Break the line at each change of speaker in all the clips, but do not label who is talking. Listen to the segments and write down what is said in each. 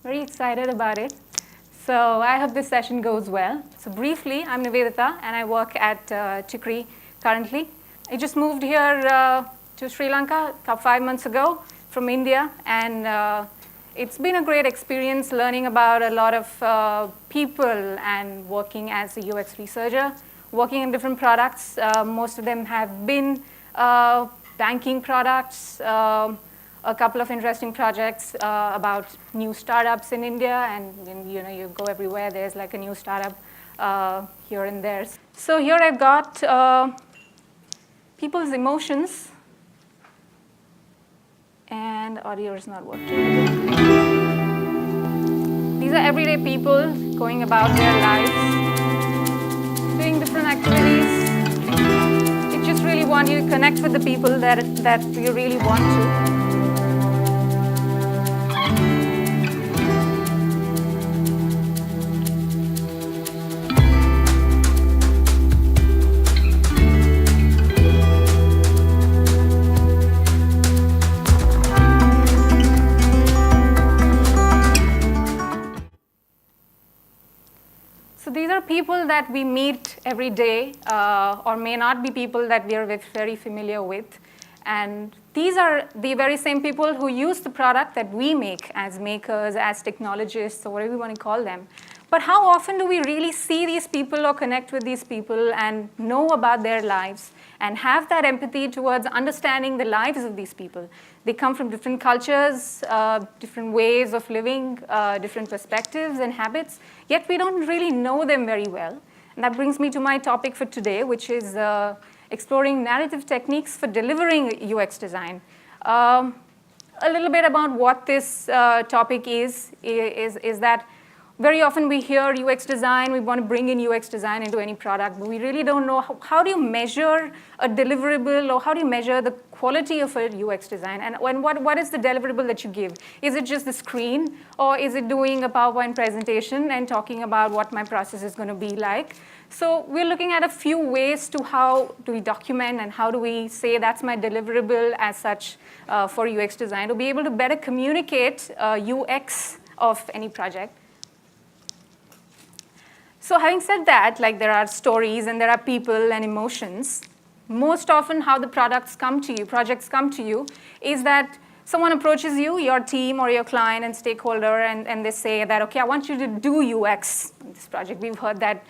Very excited about it. So I hope this session goes well. So briefly, I'm Nivedita, and I work at Chikri currently. I just moved here to Sri Lanka 5 months ago from India, and it's been a great experience learning about a lot of people and working as a UX researcher, working on different products. Most of them have been banking products, a couple of interesting projects about new startups in India, and you go everywhere, there's like a new startup here and there. So here I've got people's emotions, and audio is not working. These are everyday people going about their lives, doing different activities. I just really want you to connect with the people that you really want to. So these are people that we meet every day, or may not be people that we are very familiar with. And these are the very same people who use the product that we make as makers, as technologists, or whatever you want to call them. But how often do we really see these people or connect with these people and know about their lives and have that empathy towards understanding the lives of these people? They come from different cultures, different ways of living, different perspectives and habits, yet we don't really know them very well. And that brings me to my topic for today, which is exploring narrative techniques for delivering UX design. A little bit about what this topic is that very often we hear UX design, we want to bring in UX design into any product, but we really don't know how do you measure a deliverable, or how do you measure the quality of a UX design, and what is the deliverable that you give? Is it just the screen, or is it doing a PowerPoint presentation and talking about what my process is going to be like? So we're looking at a few ways to how do we document and how do we say that's my deliverable as such for UX design, to be able to better communicate UX of any project. So having said that, like there are stories and there are people and emotions, most often how the projects come to you, is that someone approaches you, your team or your client and stakeholder, and they say that, okay, I want you to do UX in this project. We've heard that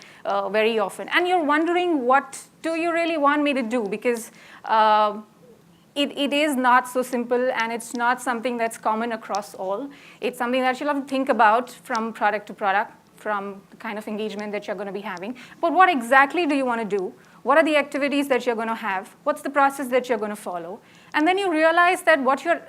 very often. And you're wondering, what do you really want me to do? Because it is not so simple, and it's not something that's common across all. It's something that you'll have to think about from product to product, from the kind of engagement that you're going to be having. But what exactly do you want to do? What are the activities that you're going to have? What's the process that you're going to follow? And then you realize that what you're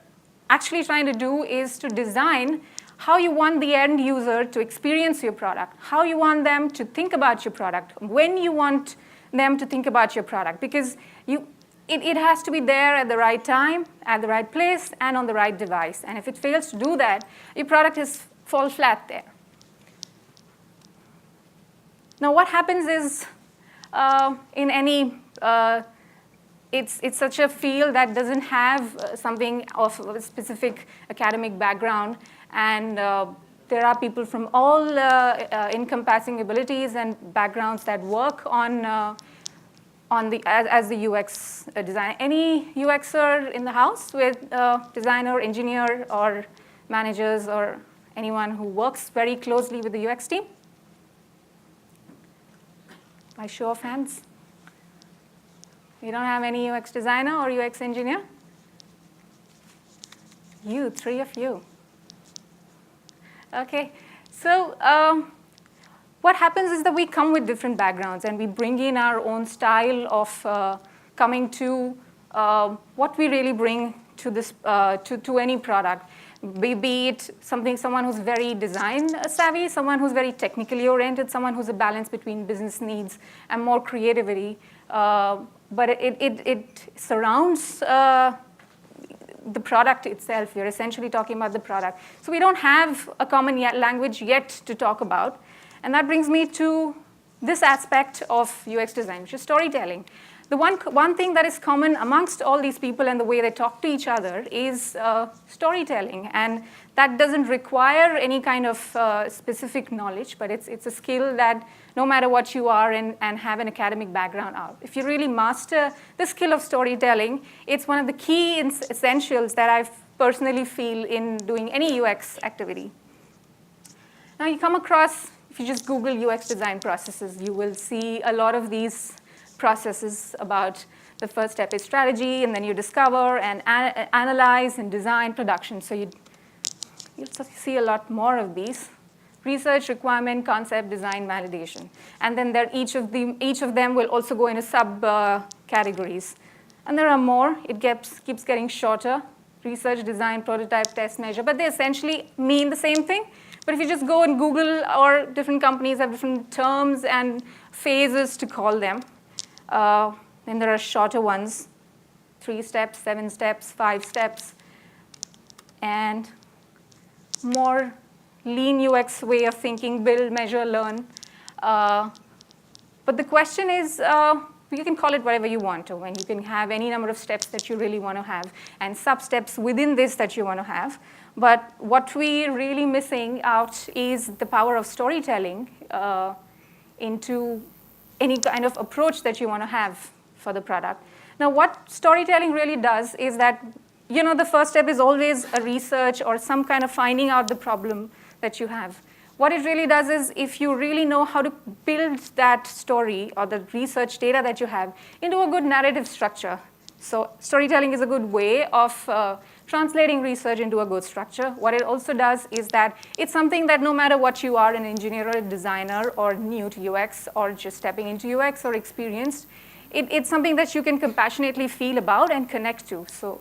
actually trying to do is to design how you want the end user to experience your product, how you want them to think about your product, when you want them to think about your product, because it has to be there at the right time, at the right place, and on the right device. And if it fails to do that, your product falls flat there. Now, what happens is, in any, it's such a field that doesn't have something of a specific academic background, and there are people from all encompassing abilities and backgrounds that work as the UX designer. Any UXer in the house with designer, engineer, or managers, or anyone who works very closely with the UX team? By show of hands. You don't have any UX designer or UX engineer? You, 3 of you. Okay, so what happens is that we come with different backgrounds, and we bring in our own style of coming to what we really bring to this to any product. Be it someone who's very design savvy, someone who's very technically oriented, someone who's a balance between business needs and more creativity. But it surrounds the product itself. We're essentially talking about the product. So we don't have a common language yet to talk about. And that brings me to this aspect of UX design, which is storytelling. the one thing that is common amongst all these people and the way they talk to each other is storytelling. And that doesn't require any kind of specific knowledge, but it's a skill that no matter what you are and have an academic background of, if you really master the skill of storytelling, it's one of the key essentials that I personally feel in doing any UX activity. Now you come across, if you just Google UX design processes, you will see a lot of these processes about the first step is strategy, and then you discover and analyze and design production. So you'll see a lot more of these. Research, requirement, concept, design, validation. And then each of them will also go into sub-categories. And there are more. It keeps getting shorter. Research, design, prototype, test, measure. But they essentially mean the same thing. But if you just go and Google, or different companies have different terms and phases to call them. Then there are shorter ones, 3 steps, 7 steps, 5 steps, and more lean UX way of thinking, build, measure, learn. But the question is, you can call it whatever you want to, and you can have any number of steps that you really want to have, and sub-steps within this that you want to have. But what we're really missing out is the power of storytelling into any kind of approach that you want to have for the product. Now, what storytelling really does is that, the first step is always a research or some kind of finding out the problem that you have. What it really does is, if you really know how to build that story or the research data that you have into a good narrative structure. So storytelling is a good way of translating research into a good structure. What it also does is that it's something that no matter what you are, an engineer or a designer or new to UX or just stepping into UX or experienced, it's something that you can compassionately feel about and connect to. So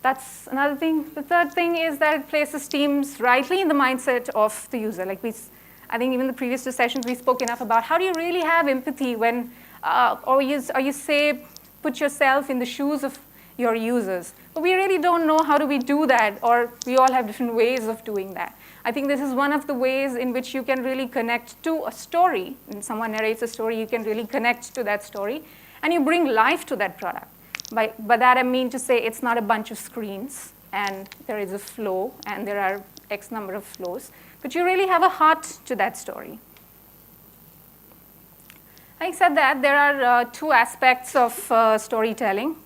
that's another thing. The third thing is that it places teams rightly in the mindset of the user. Like I think even the previous 2 sessions we spoke enough about how do you really have empathy when, or you say, put yourself in the shoes of your users. But we really don't know how do we do that, or we all have different ways of doing that. I think this is one of the ways in which you can really connect to a story. When someone narrates a story, you can really connect to that story, and you bring life to that product. By that I mean to say it's not a bunch of screens, and there is a flow, and there are X number of flows, but you really have a heart to that story. Having said that, there are 2 aspects of storytelling.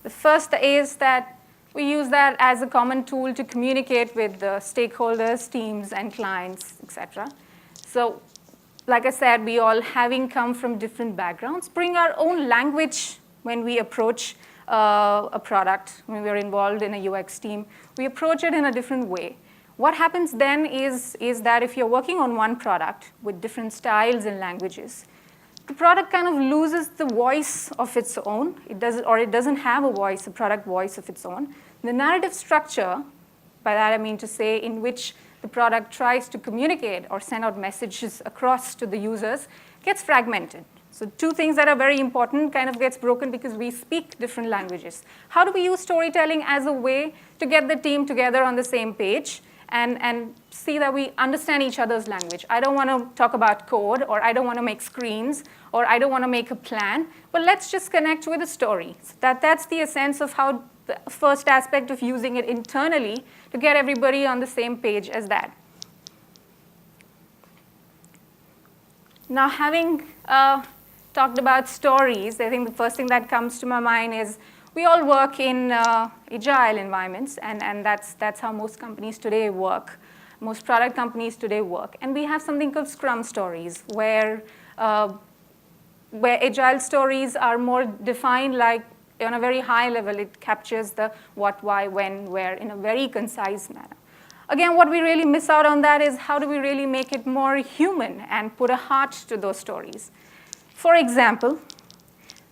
The first is that we use that as a common tool to communicate with the stakeholders, teams, and clients, etc. So, like I said, we all, having come from different backgrounds, bring our own language when we approach a product, when we're involved in a UX team. We approach it in a different way. What happens then is that if you're working on one product with different styles and languages, the product kind of loses the voice of its own. It doesn't have a voice, a product voice of its own. The narrative structure, by that I mean to say, in which the product tries to communicate or send out messages across to the users, gets fragmented. So 2 things that are very important kind of gets broken because we speak different languages. How do we use storytelling as a way to get the team together on the same page and see that we understand each other's language? I don't want to talk about code, or I don't want to make screens, or I don't want to make a plan, but let's just connect with a story. So that's the essence of how the first aspect of using it internally to get everybody on the same page as that. Now, having talked about stories, I think the first thing that comes to my mind is we all work in agile environments, and that's how most companies today work. Most product companies today work. And we have something called Scrum stories, where agile stories are more defined, like on a very high level. It captures the what, why, when, where in a very concise manner. Again, what we really miss out on that is how do we really make it more human and put a heart to those stories. For example,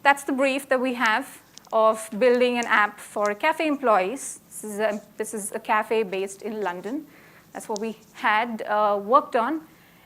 that's the brief that we have of building an app for cafe employees. This is a cafe based in London. That's what we had worked on.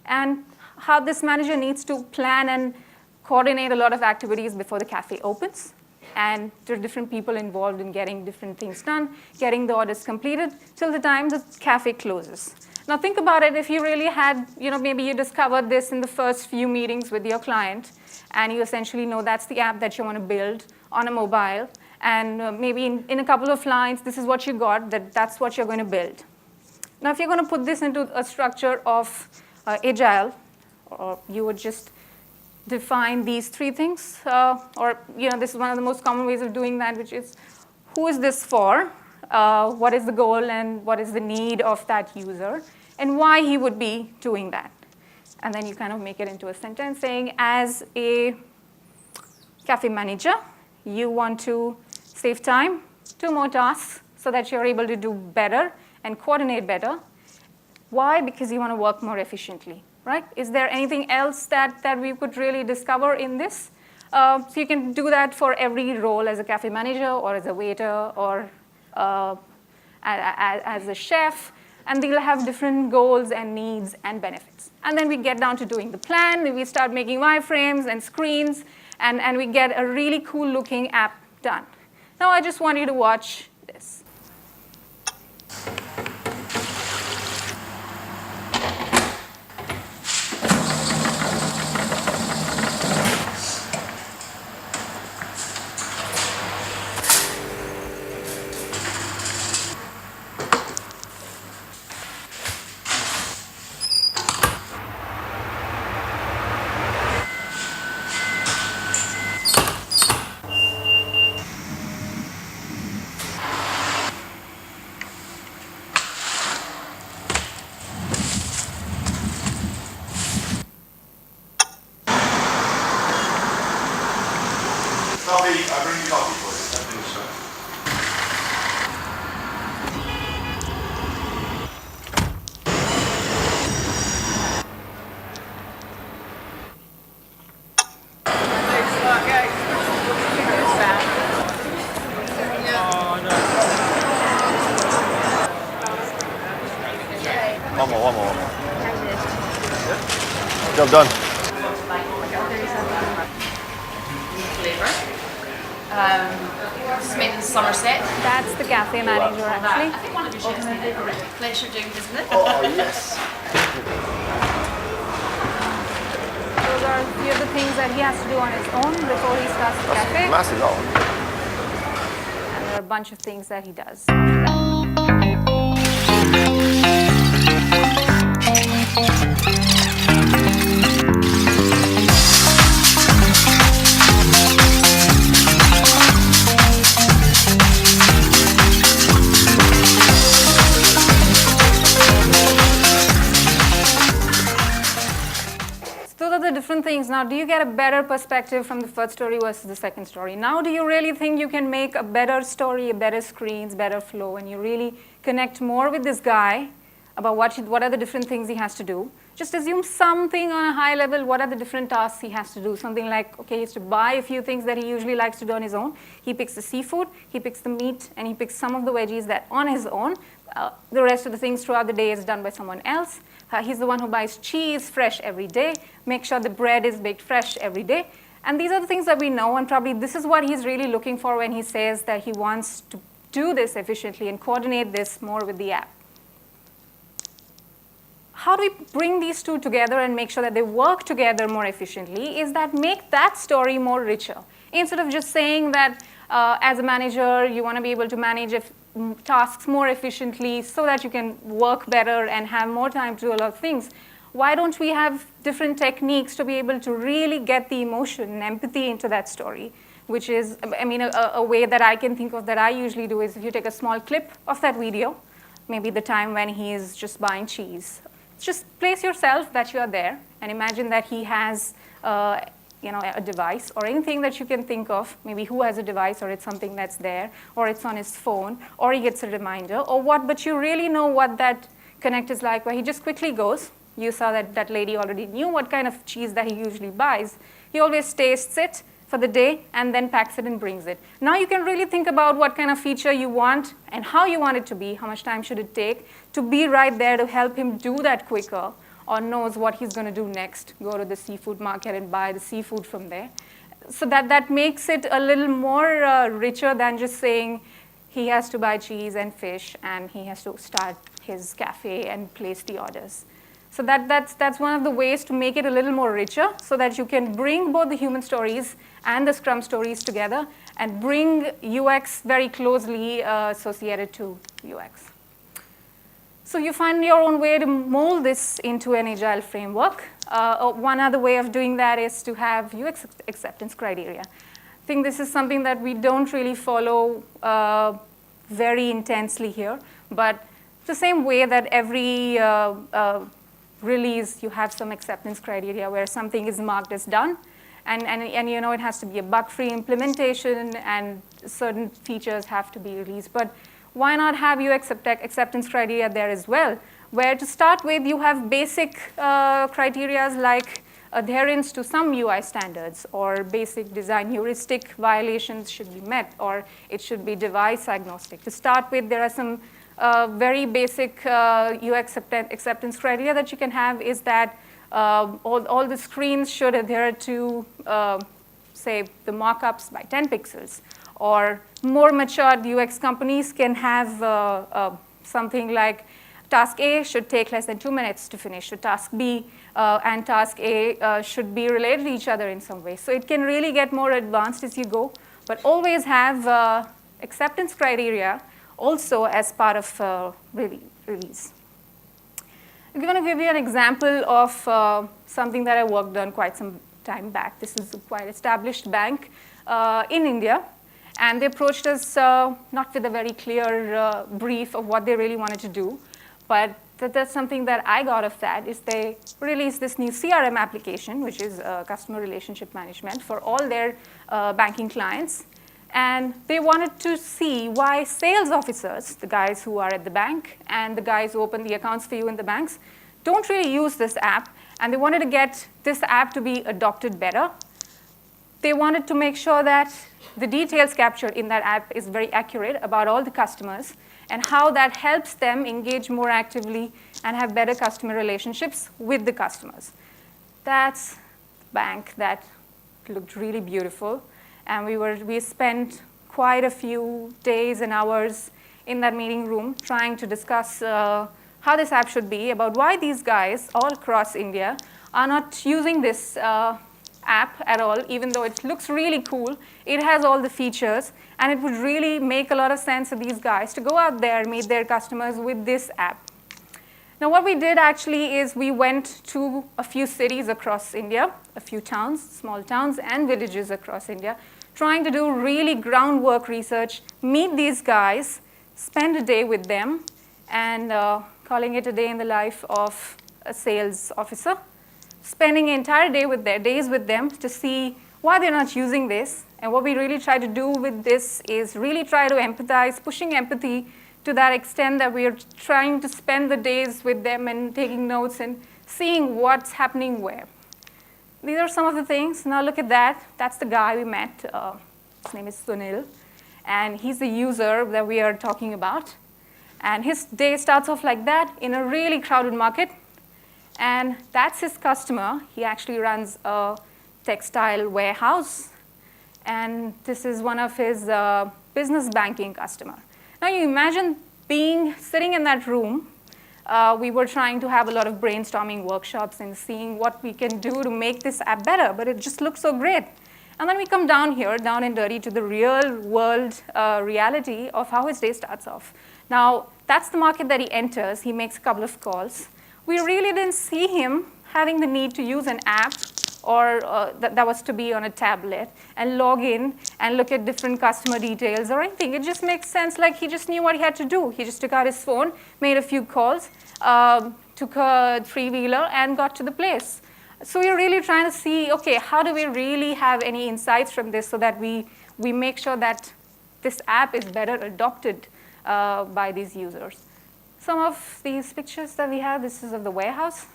And how this manager needs to plan and coordinate a lot of activities before the cafe opens. And there are different people involved in getting different things done, getting the orders completed till the time the cafe closes. Now think about it, if you really had, maybe you discovered this in the first few meetings with your client, and you essentially know that's the app that you want to build on a mobile, and maybe in a couple of lines, this is what you got, that's what you're going to build. Now if you're going to put this into a structure of agile, or you would just define these three things, this is one of the most common ways of doing that, which is, who is this for? What is the goal and what is the need of that user, and why he would be doing that. And then you kind of make it into a sentence saying, as a cafe manager, you want to save time, 2 more tasks, so that you're able to do better and coordinate better. Why? Because you want to work more efficiently, right? Is there anything else that we could really discover in this? So you can do that for every role as a cafe manager or as a waiter or as a chef, and they'll have different goals and needs and benefits. And then we get down to doing the plan, we start making wireframes and screens, and we get a really cool looking app done. Now I just want you to watch this.
Coffee, I bring you coffee for you. Thank you, sir.
One more. Job done.
This is made in Somerset.
That's the cafe manager, actually.
I think one of your chefs made it. Pleasure doing business.
Oh, yes.
Those are a few of the things that he has to do on his own before he starts the cafe.
That's massive, that one.
And there are a bunch of things that he does after that. So those are the different things. Now, do you get a better perspective from the first story versus the second story? Now, do you really think you can make a better story, a better screens, better flow, and you really connect more with this guy about what are the different things he has to do? Just assume something on a high level, what are the different tasks he has to do? Something like, okay, he has to buy a few things that he usually likes to do on his own. He picks the seafood, he picks the meat, and he picks some of the veggies that on his own. The rest of the things throughout the day is done by someone else. He's the one who buys cheese fresh every day, make sure the bread is baked fresh every day. And these are the things that we know, and probably this is what he's really looking for when he says that he wants to do this efficiently and coordinate this more with the app. How do we bring these two together and make sure that they work together more efficiently is that make that story more richer. Instead of just saying that as a manager, you want to be able to manage tasks more efficiently so that you can work better and have more time to do a lot of things, why don't we have different techniques to be able to really get the emotion and empathy into that story? Which is, a way that I can think of that I usually do is if you take a small clip of that video, maybe the time when he is just buying cheese. Just place yourself that you are there and imagine that he has a device or anything that you can think of, maybe who has a device or it's something that's there or it's on his phone or he gets a reminder or what, but you really know what that connect is like where he just quickly goes. You saw that lady already knew what kind of cheese that he usually buys. He always tastes it for the day and then packs it and brings it. Now you can really think about what kind of feature you want and how you want it to be, how much time should it take to be right there to help him do that quicker or knows what he's going to do next, go to the seafood market and buy the seafood from there. So that makes it a little more richer than just saying he has to buy cheese and fish and he has to start his cafe and place the orders. So that's one of the ways to make it a little more richer so that you can bring both the human stories and the Scrum stories together and bring UX very closely associated to UX. So you find your own way to mold this into an agile framework. One other way of doing that is to have UX acceptance criteria. I think this is something that we don't really follow very intensely here, but the same way that every release, you have some acceptance criteria where something is marked as done, and you know it has to be a bug-free implementation, and certain features have to be released. But why not have UX acceptance criteria there as well, where to start with you have basic criteria like adherence to some UI standards, or basic design heuristic violations should be met, or it should be device agnostic. To start with, there are some very basic UX acceptance criteria that you can have is that all the screens should adhere to, say, the mockups by 10 pixels. Or more matured UX companies can have something like task A should take less than 2 minutes to finish. So task B and task A should be related to each other in some way. So it can really get more advanced as you go, but always have acceptance criteria also as part of release. I'm going to give you an example of something that I worked on quite some time back. This is a quite established bank in India. And they approached us not with a very clear brief of what they really wanted to do, but that's something that I got of that is they released this new CRM application, which is customer relationship management for all their banking clients. And they wanted to see why sales officers, the guys who are at the bank and the guys who open the accounts for you in the banks, don't really use this app. And they wanted to get this app to be adopted better. They wanted to make sure that the details captured in that app is very accurate about all the customers and how that helps them engage more actively and have better customer relationships with the customers. That's the bank that looked really beautiful. And we spent quite a few days and hours in that meeting room trying to discuss how this app should be, about why these guys all across India are not using this app at all, even though it looks really cool. It has all the features, and it would really make a lot of sense for these guys to go out there and meet their customers with this app. Now, what we did actually is we went to a few cities across India, a few towns, small towns and villages across India, trying to do really groundwork research, meet these guys, spend a day with them, and calling it a day in the life of a sales officer, spending an entire day with days with them to see why they're not using this. And what we really try to do with this is really try to empathize, pushing empathy to that extent that we are trying to spend the days with them and taking notes and seeing what's happening where. These are some of the things. Now look at that. That's the guy we met. His name is Sunil. And he's the user that we are talking about. And his day starts off like that in a really crowded market. And that's his customer. He actually runs a textile warehouse. And this is one of his business banking customer. Now you imagine sitting in that room. We were trying to have a lot of brainstorming workshops and seeing what we can do to make this app better, but it just looks so great. And then we come down here, down and dirty, to the real world reality of how his day starts off. Now, that's the market that he enters. He makes a couple of calls. We really didn't see him having the need to use an app or that was to be on a tablet and log in and look at different customer details or anything. It just makes sense, like he just knew what he had to do. He just took out his phone, made a few calls, took a three-wheeler and got to the place. So we're really trying to see, okay, how do we really have any insights from this so that we make sure that this app is better adopted by these users. Some of these pictures that we have, this is of the warehouse.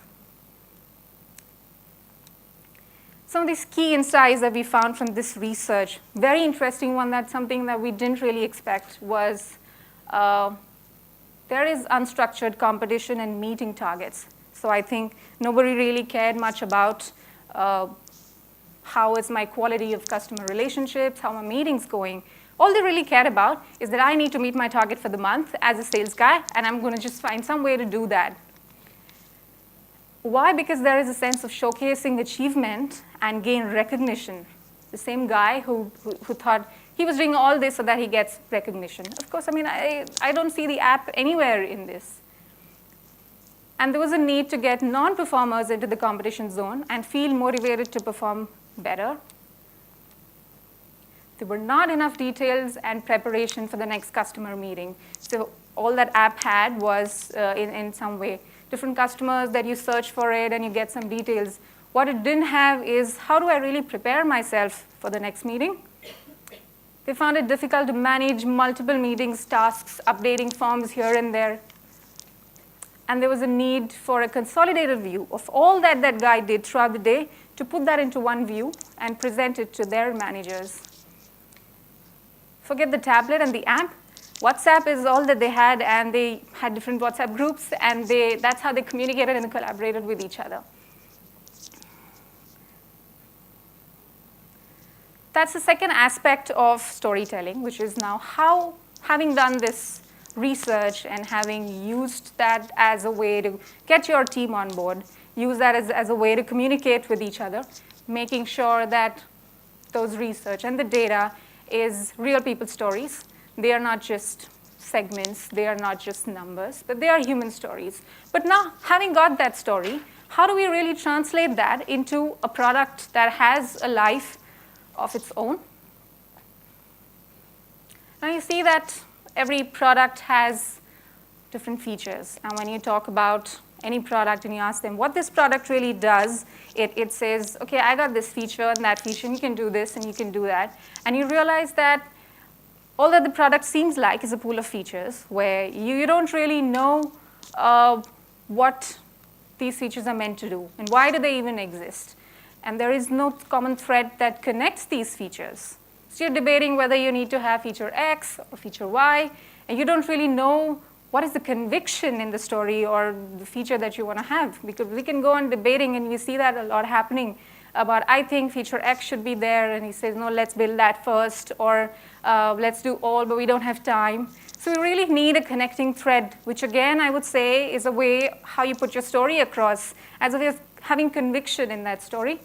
Some of these key insights that we found from this research, very interesting one, that's something that we didn't really expect, was there is unstructured competition and meeting targets. So I think nobody really cared much about how is my quality of customer relationships, how my meeting's going. All they really care about is that I need to meet my target for the month as a sales guy, and I'm going to just find some way to do that. Why? Because there is a sense of showcasing achievement and gain recognition. The same guy who thought he was doing all this so that he gets recognition. Of course, I mean, I don't see the app anywhere in this. And there was a need to get non-performers into the competition zone and feel motivated to perform better. There were not enough details and preparation for the next customer meeting. So all that app had was, in some way, different customers that you search for it and you get some details. What it didn't have is, how do I really prepare myself for the next meeting? They found it difficult to manage multiple meetings, tasks, updating forms here and there. And there was a need for a consolidated view of all that that guy did throughout the day to put that into one view and present it to their managers. Forget the tablet and the app. WhatsApp is all that they had, and they had different WhatsApp groups, and that's how they communicated and collaborated with each other. That's the second aspect of storytelling, which is now how, having done this research and having used that as a way to get your team on board, use that as a way to communicate with each other, making sure that those research and the data is real people stories. They are not just segments, they are not just numbers, but they are human stories. But now, having got that story, how do we really translate that into a product that has a life of its own? Now you see that every product has different features. And when you talk about any product and you ask them what this product really does, it says, okay, I got this feature and that feature, and you can do this and you can do that. And you realize that all that the product seems like is a pool of features where you don't really know what these features are meant to do and why do they even exist. And there is no common thread that connects these features. So you're debating whether you need to have feature X or feature Y, and you don't really know what is the conviction in the story or the feature that you want to have. Because we can go on debating, and we see that a lot happening about, I think feature X should be there, and he says, no, let's build that first, or let's do all, but we don't have time. So we really need a connecting thread, which again, I would say, is a way how you put your story across, as a way of having conviction in that story.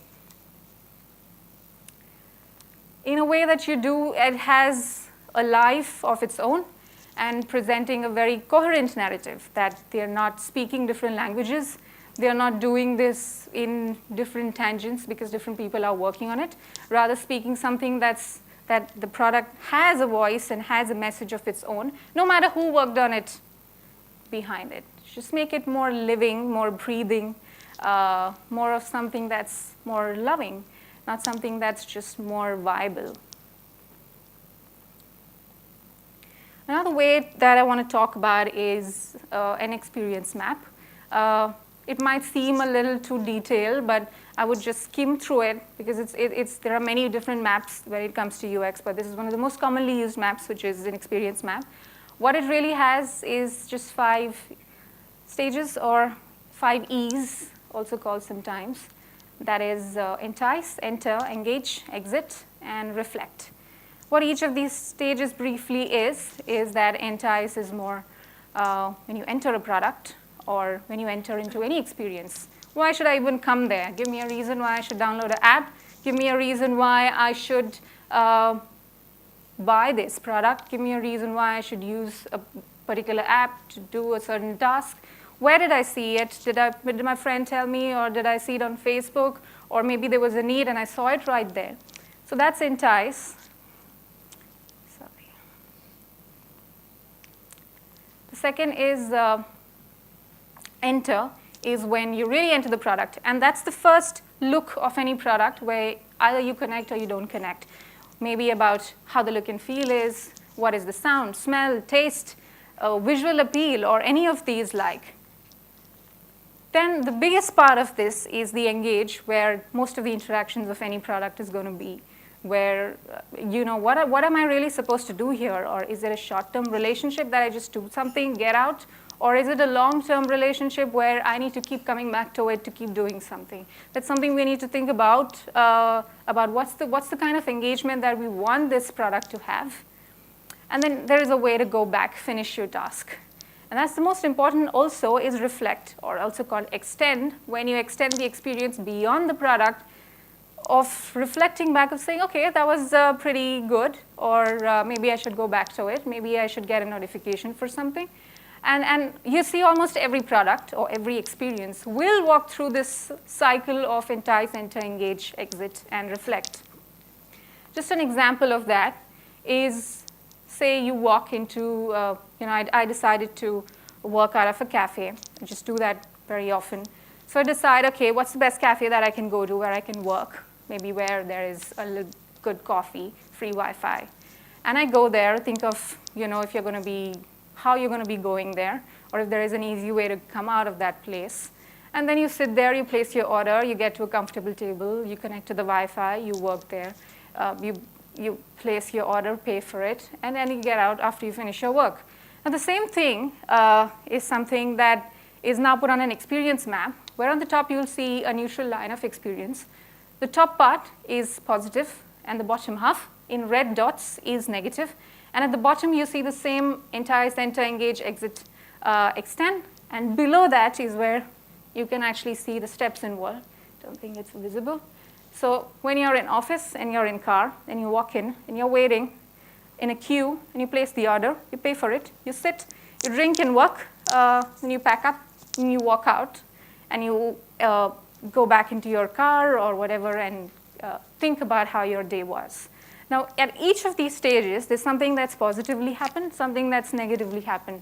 In a way that you do, it has a life of its own and presenting a very coherent narrative, that they're not speaking different languages. They're not doing this in different tangents because different people are working on it. Rather speaking something that the product has a voice and has a message of its own, no matter who worked on it behind it. Just make it more living, more breathing, more of something that's more loving, not something that's just more viable. Another way that I want to talk about is an experience map. It might seem a little too detailed, but I would just skim through it because there are many different maps when it comes to UX, but this is one of the most commonly used maps, which is an experience map. What it really has is just 5 stages, or 5 E's, also called sometimes. That is entice, enter, engage, exit, and reflect. What each of these stages briefly is that entice is more when you enter a product or when you enter into any experience. Why should I even come there? Give me a reason why I should download an app. Give me a reason why I should buy this product. Give me a reason why I should use a particular app to do a certain task. Where did I see it? Did my friend tell me, or did I see it on Facebook? Or maybe there was a need and I saw it right there. So that's entice. Sorry. The second is enter, is when you really enter the product. And that's the first look of any product where either you connect or you don't connect. Maybe about how the look and feel is, what is the sound, smell, taste, visual appeal, or any of these like. Then the biggest part of this is the engage, where most of the interactions of any product is going to be, where what am I really supposed to do here? Or is it a short-term relationship that I just do something, get out? Or is it a long-term relationship where I need to keep coming back to it to keep doing something? That's something we need to think about what's the kind of engagement that we want this product to have. And then there is a way to go back, finish your task. And that's the most important also is reflect, or also called extend, when you extend the experience beyond the product of reflecting back of saying, okay, that was pretty good, or maybe I should go back to it, maybe I should get a notification for something. And you see almost every product or every experience will walk through this cycle of entice, enter, engage, exit, and reflect. Just an example of that is, say you walk into, I decided to work out of a cafe. I just do that very often. So I decide, okay, what's the best cafe that I can go to where I can work? Maybe where there is a little good coffee, free Wi-Fi. And I go there, think of, if you're going to be, how you're going to be going there, or if there is an easy way to come out of that place. And then you sit there, you place your order, you get to a comfortable table, you connect to the Wi-Fi, you work there. You place your order, pay for it, and then you get out after you finish your work. Now the same thing is something that is now put on an experience map, where on the top you'll see a neutral line of experience. The top part is positive, and the bottom half in red dots is negative. And at the bottom you see the same entice, enter, engage, exit, extend. And below that is where you can actually see the steps involved. Don't think it's visible. So when you're in office and you're in car, and you walk in, and you're waiting in a queue, and you place the order, you pay for it, you sit, you drink and work, then you pack up, and you walk out, and you go back into your car or whatever and think about how your day was. Now, at each of these stages, there's something that's positively happened, something that's negatively happened.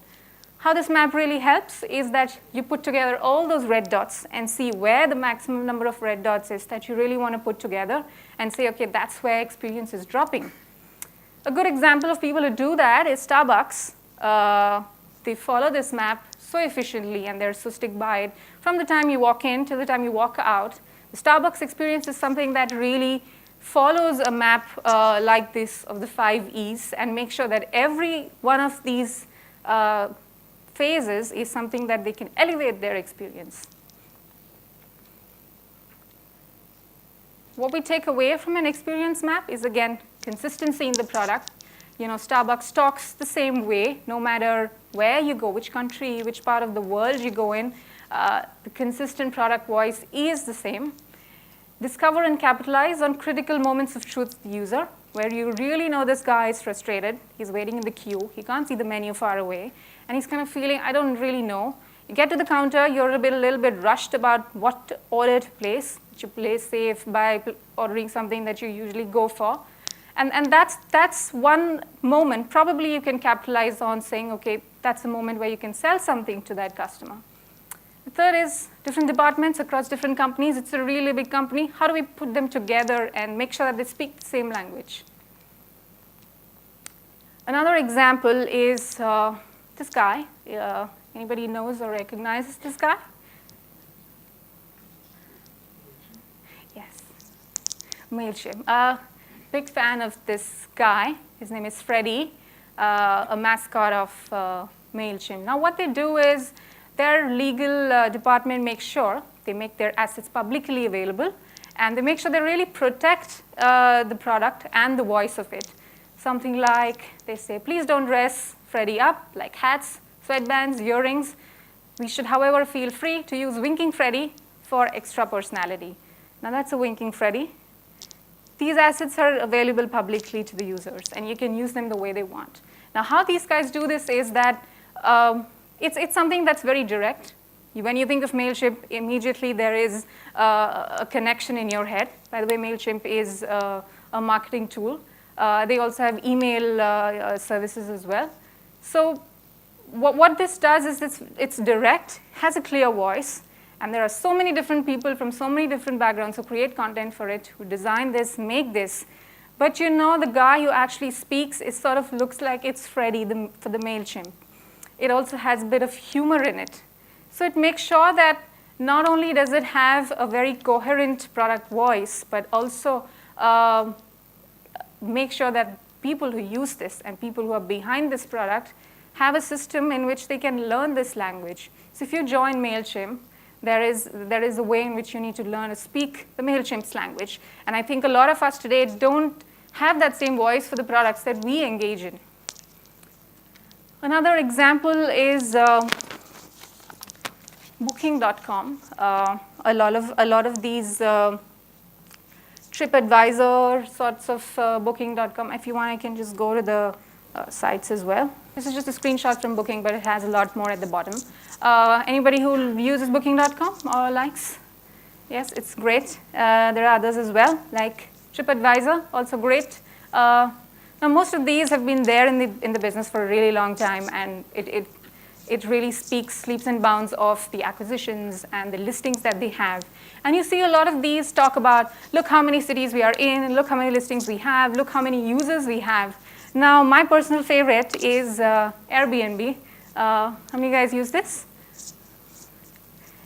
How this map really helps is that you put together all those red dots and see where the maximum number of red dots is that you really want to put together and say, okay, that's where experience is dropping. A good example of people who do that is Starbucks. They follow this map so efficiently and they're so stick by it. From the time you walk in till the time you walk out, the Starbucks experience is something that really follows a map like this of the 5 E's and make sure that every one of these phases is something that they can elevate their experience. What we take away from an experience map is, again, consistency in the product. Starbucks talks the same way, no matter where you go, which country, which part of the world you go in, the consistent product voice is the same. Discover and capitalize on critical moments of truth to the user, where you really know this guy is frustrated. He's waiting in the queue. He can't see the menu far away. And he's kind of feeling, I don't really know. You get to the counter. You're a little bit rushed about what order to place. You play safe by ordering something that you usually go for. And that's one moment probably you can capitalize on saying, OK, that's a moment where you can sell something to that customer. The third is different departments across different companies. It's a really big company. How do we put them together and make sure that they speak the same language? Another example is this guy. Anybody knows or recognizes this guy? Yes. MailChimp. Big fan of this guy. His name is Freddie, a mascot of MailChimp. Now what they do is their legal department makes sure they make their assets publicly available, and they make sure they really protect the product and the voice of it. Something like they say, please don't dress Freddie up like hats, sweatbands, earrings. We should, however, feel free to use Winking Freddie for extra personality. Now that's a Winking Freddie. These assets are available publicly to the users, and you can use them the way they want. Now how these guys do this is that it's something that's very direct. When you think of MailChimp, immediately there is a connection in your head. By the way, MailChimp is a marketing tool. They also have email services as well. So what this does is it's direct, has a clear voice, and there are so many different people from so many different backgrounds who create content for it, who design this, make this. But the guy who actually speaks, it sort of looks like it's Freddie for the MailChimp. It also has a bit of humor in it. So it makes sure that not only does it have a very coherent product voice, but also make sure that people who use this and people who are behind this product have a system in which they can learn this language. So if you join MailChimp, there is a way in which you need to learn to speak the MailChimp's language. And I think a lot of us today don't have that same voice for the products that we engage in. Another example is Booking.com. A lot of these TripAdvisor sorts of Booking.com. If you want, I can just go to the sites as well. This is just a screenshot from Booking, but it has a lot more at the bottom. Anybody who uses Booking.com or likes? Yes, it's great. There are others as well, like TripAdvisor, also great. Now, most of these have been there in the business for a really long time, and it really speaks leaps and bounds of the acquisitions and the listings that they have. And you see a lot of these talk about, look how many cities we are in, look how many listings we have, look how many users we have. Now, my personal favorite is Airbnb. How many guys use this?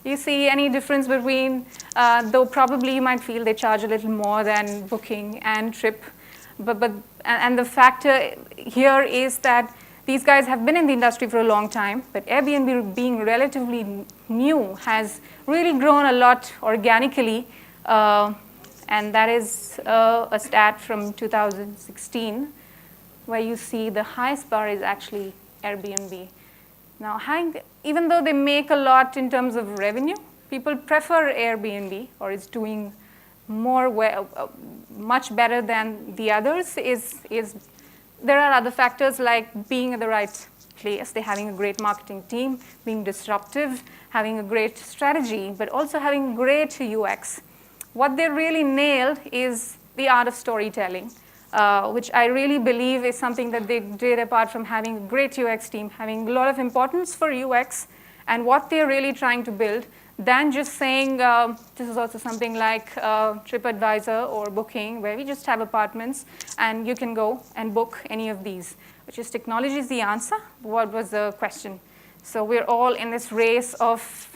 You see any difference between, though probably you might feel they charge a little more than Booking and Trip, and the factor here is that these guys have been in the industry for a long time, but Airbnb, being relatively new, has really grown a lot organically, and that is a stat from 2016, where you see the highest bar is actually Airbnb. Now, even though they make a lot in terms of revenue, people prefer Airbnb, or is doing much better than the others. There are other factors like being at the right place, they're having a great marketing team, being disruptive, having a great strategy, but also having great UX. What they really nailed is the art of storytelling, which I really believe is something that they did apart from having a great UX team, having a lot of importance for UX and what they're really trying to build, than just saying, this is also something like TripAdvisor or Booking, where we just have apartments and you can go and book any of these, which is technology is the answer. What was the question? So we're all in this race of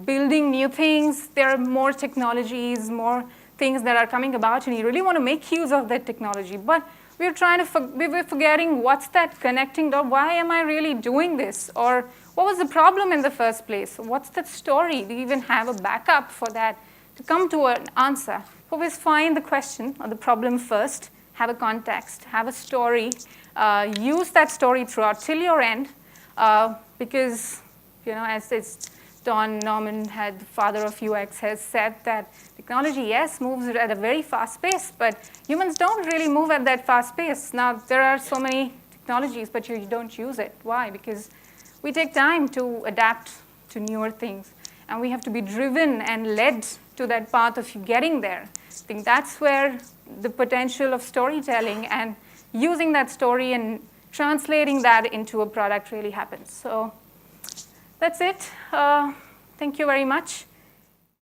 building new things. There are more technologies, more things that are coming about, and you really want to make use of that technology. But we're forgetting what's that connecting dot. Why am I really doing this? Or what was the problem in the first place? What's that story? Do you even have a backup for that to come to an answer? Always find the question or the problem first, have a context, have a story, use that story throughout till your end, because, as Don Norman, the father of UX, has said that technology, yes, moves at a very fast pace, but humans don't really move at that fast pace. Now, there are so many technologies, but you don't use it. Why? Because we take time to adapt to newer things, and we have to be driven and led to that path of getting there. I think that's where the potential of storytelling and using that story and translating that into a product really happens. So that's it. Thank you very much.